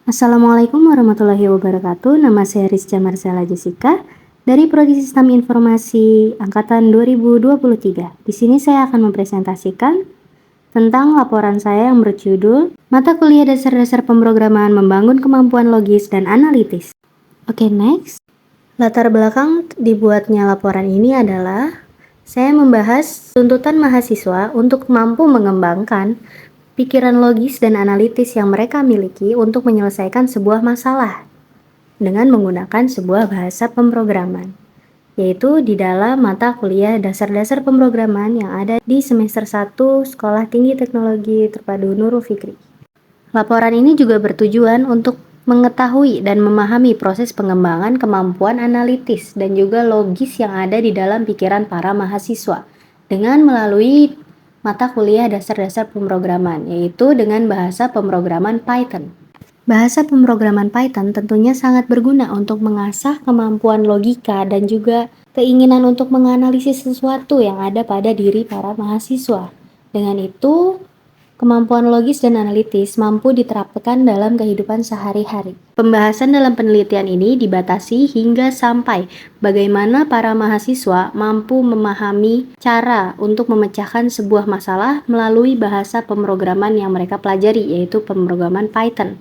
Assalamualaikum warahmatullahi wabarakatuh. Nama saya Rizka Marcella Jessica dari Prodi Sistem Informasi Angkatan 2023. Di sini saya akan mempresentasikan tentang laporan saya yang berjudul Mata Kuliah Dasar-Dasar Pemrograman Membangun Kemampuan Logis dan Analitis. Oke, next. Latar belakang dibuatnya laporan ini adalah saya membahas tuntutan mahasiswa untuk mampu mengembangkan pikiran logis dan analitis yang mereka miliki untuk menyelesaikan sebuah masalah dengan menggunakan sebuah bahasa pemrograman, yaitu di dalam mata kuliah dasar-dasar pemrograman yang ada di semester 1 Sekolah Tinggi Teknologi Terpadu Nurul Fikri. Laporan ini juga bertujuan untuk mengetahui dan memahami proses pengembangan kemampuan analitis dan juga logis yang ada di dalam pikiran para mahasiswa dengan melalui mata kuliah dasar-dasar pemrograman, yaitu dengan bahasa pemrograman Python. Bahasa pemrograman Python tentunya sangat berguna untuk mengasah kemampuan logika dan juga keinginan untuk menganalisis sesuatu yang ada pada diri para mahasiswa. Dengan itu, kemampuan logis dan analitis mampu diterapkan dalam kehidupan sehari-hari. Pembahasan dalam penelitian ini dibatasi hingga sampai bagaimana para mahasiswa mampu memahami cara untuk memecahkan sebuah masalah melalui bahasa pemrograman yang mereka pelajari, yaitu pemrograman Python.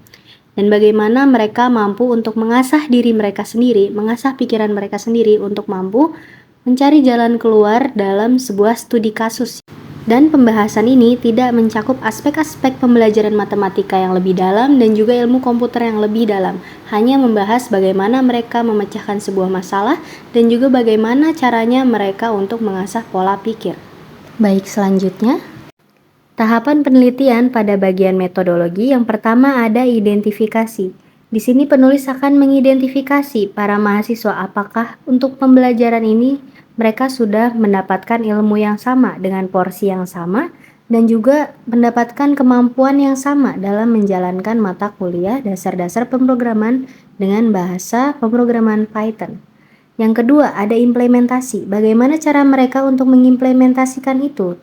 Dan bagaimana mereka mampu untuk mengasah diri mereka sendiri, mengasah pikiran mereka sendiri untuk mampu mencari jalan keluar dalam sebuah studi kasus. Dan pembahasan ini tidak mencakup aspek-aspek pembelajaran matematika yang lebih dalam dan juga ilmu komputer yang lebih dalam. Hanya membahas bagaimana mereka memecahkan sebuah masalah dan juga bagaimana caranya mereka untuk mengasah pola pikir. Baik, selanjutnya. Tahapan penelitian pada bagian metodologi yang pertama ada identifikasi. Di sini penulis akan mengidentifikasi para mahasiswa apakah untuk pembelajaran ini mereka sudah mendapatkan ilmu yang sama dengan porsi yang sama dan juga mendapatkan kemampuan yang sama dalam menjalankan mata kuliah dasar-dasar pemrograman dengan bahasa pemrograman Python. Yang kedua, ada implementasi. Bagaimana cara mereka untuk mengimplementasikan itu?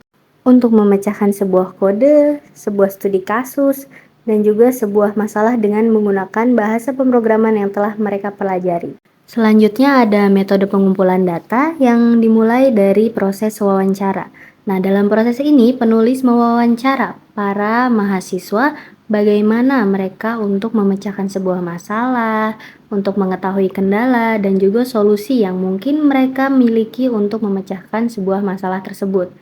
Untuk memecahkan sebuah kode, sebuah studi kasus, dan juga sebuah masalah dengan menggunakan bahasa pemrograman yang telah mereka pelajari. Selanjutnya ada metode pengumpulan data yang dimulai dari proses wawancara. Nah, dalam proses ini penulis mewawancara para mahasiswa bagaimana mereka untuk memecahkan sebuah masalah, untuk mengetahui kendala dan juga solusi yang mungkin mereka miliki untuk memecahkan sebuah masalah tersebut.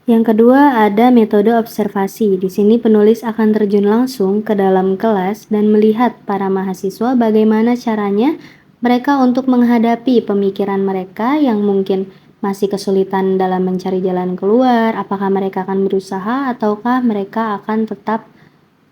Yang kedua ada metode observasi. Di sini penulis akan terjun langsung ke dalam kelas dan melihat para mahasiswa bagaimana caranya mereka untuk menghadapi pemikiran mereka yang mungkin masih kesulitan dalam mencari jalan keluar, apakah mereka akan berusaha ataukah mereka akan tetap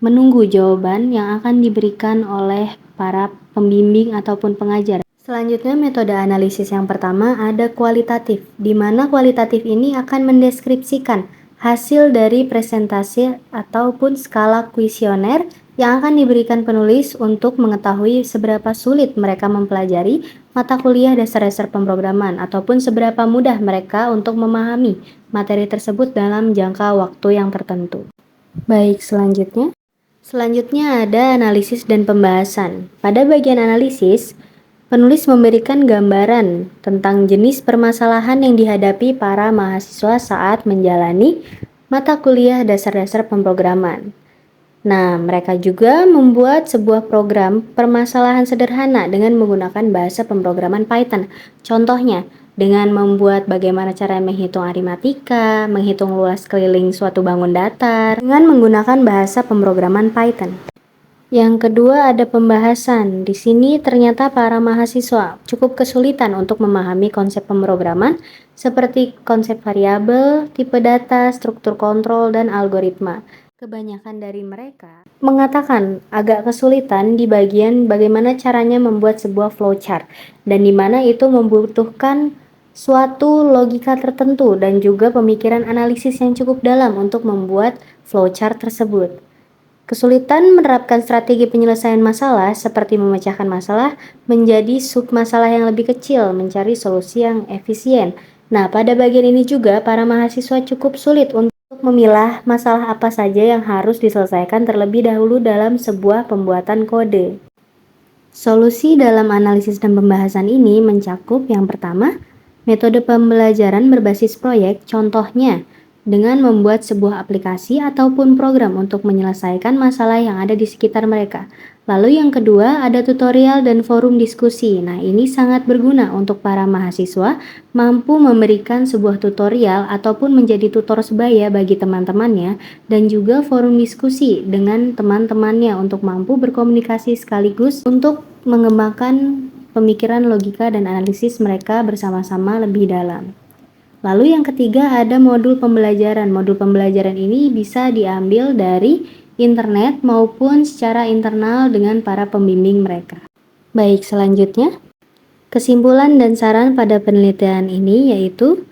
menunggu jawaban yang akan diberikan oleh para pembimbing ataupun pengajar. Selanjutnya metode analisis yang pertama ada kualitatif, di mana kualitatif ini akan mendeskripsikan hasil dari presentasi ataupun skala kuesioner yang akan diberikan penulis untuk mengetahui seberapa sulit mereka mempelajari mata kuliah dasar-dasar pemrograman ataupun seberapa mudah mereka untuk memahami materi tersebut dalam jangka waktu yang tertentu. Baik, selanjutnya ada analisis dan pembahasan. Pada bagian analisis, penulis memberikan gambaran tentang jenis permasalahan yang dihadapi para mahasiswa saat menjalani mata kuliah dasar-dasar pemrograman. Nah, mereka juga membuat sebuah program permasalahan sederhana dengan menggunakan bahasa pemrograman Python. Contohnya, dengan membuat bagaimana cara menghitung aritmatika, menghitung luas keliling suatu bangun datar, dengan menggunakan bahasa pemrograman Python. Yang kedua ada pembahasan. Di sini ternyata para mahasiswa cukup kesulitan untuk memahami konsep pemrograman seperti konsep variabel, tipe data, struktur kontrol, dan algoritma. Kebanyakan dari mereka mengatakan agak kesulitan di bagian bagaimana caranya membuat sebuah flowchart dan di mana itu membutuhkan suatu logika tertentu dan juga pemikiran analisis yang cukup dalam untuk membuat flowchart tersebut. Kesulitan menerapkan strategi penyelesaian masalah seperti memecahkan masalah menjadi submasalah yang lebih kecil, mencari solusi yang efisien. Nah, pada bagian ini juga para mahasiswa cukup sulit untuk Untuk memilah masalah apa saja yang harus diselesaikan terlebih dahulu dalam sebuah pembuatan kode. Solusi dalam analisis dan pembahasan ini mencakup yang pertama, metode pembelajaran berbasis proyek, contohnya dengan membuat sebuah aplikasi ataupun program untuk menyelesaikan masalah yang ada di sekitar mereka. Lalu yang kedua, ada tutorial dan forum diskusi. Nah, ini sangat berguna untuk para mahasiswa mampu memberikan sebuah tutorial ataupun menjadi tutor sebaya bagi teman-temannya dan juga forum diskusi dengan teman-temannya untuk mampu berkomunikasi sekaligus untuk mengembangkan pemikiran logika dan analisis mereka bersama-sama lebih dalam. Lalu yang ketiga ada modul pembelajaran. Modul pembelajaran ini bisa diambil dari internet maupun secara internal dengan para pembimbing mereka. Baik, selanjutnya kesimpulan dan saran pada penelitian ini yaitu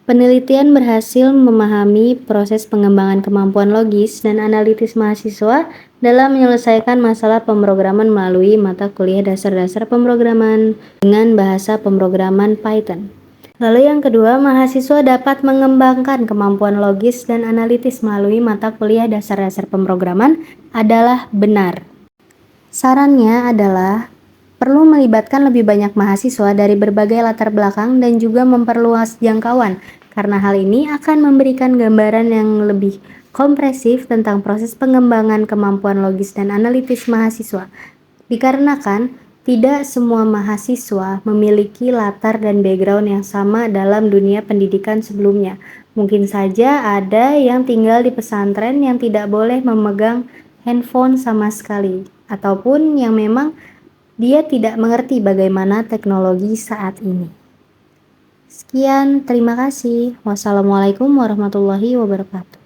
penelitian berhasil memahami proses pengembangan kemampuan logis dan analitis mahasiswa dalam menyelesaikan masalah pemrograman melalui mata kuliah dasar-dasar pemrograman dengan bahasa pemrograman Python. Lalu yang kedua, mahasiswa dapat mengembangkan kemampuan logis dan analitis melalui mata kuliah dasar-dasar pemrograman adalah benar. Sarannya adalah perlu melibatkan lebih banyak mahasiswa dari berbagai latar belakang dan juga memperluas jangkauan, karena hal ini akan memberikan gambaran yang lebih kompresif tentang proses pengembangan kemampuan logis dan analitis mahasiswa. Dikarenakan tidak semua mahasiswa memiliki latar dan background yang sama dalam dunia pendidikan sebelumnya. Mungkin saja ada yang tinggal di pesantren yang tidak boleh memegang handphone sama sekali, ataupun yang memang dia tidak mengerti bagaimana teknologi saat ini. Sekian, terima kasih. Wassalamualaikum warahmatullahi wabarakatuh.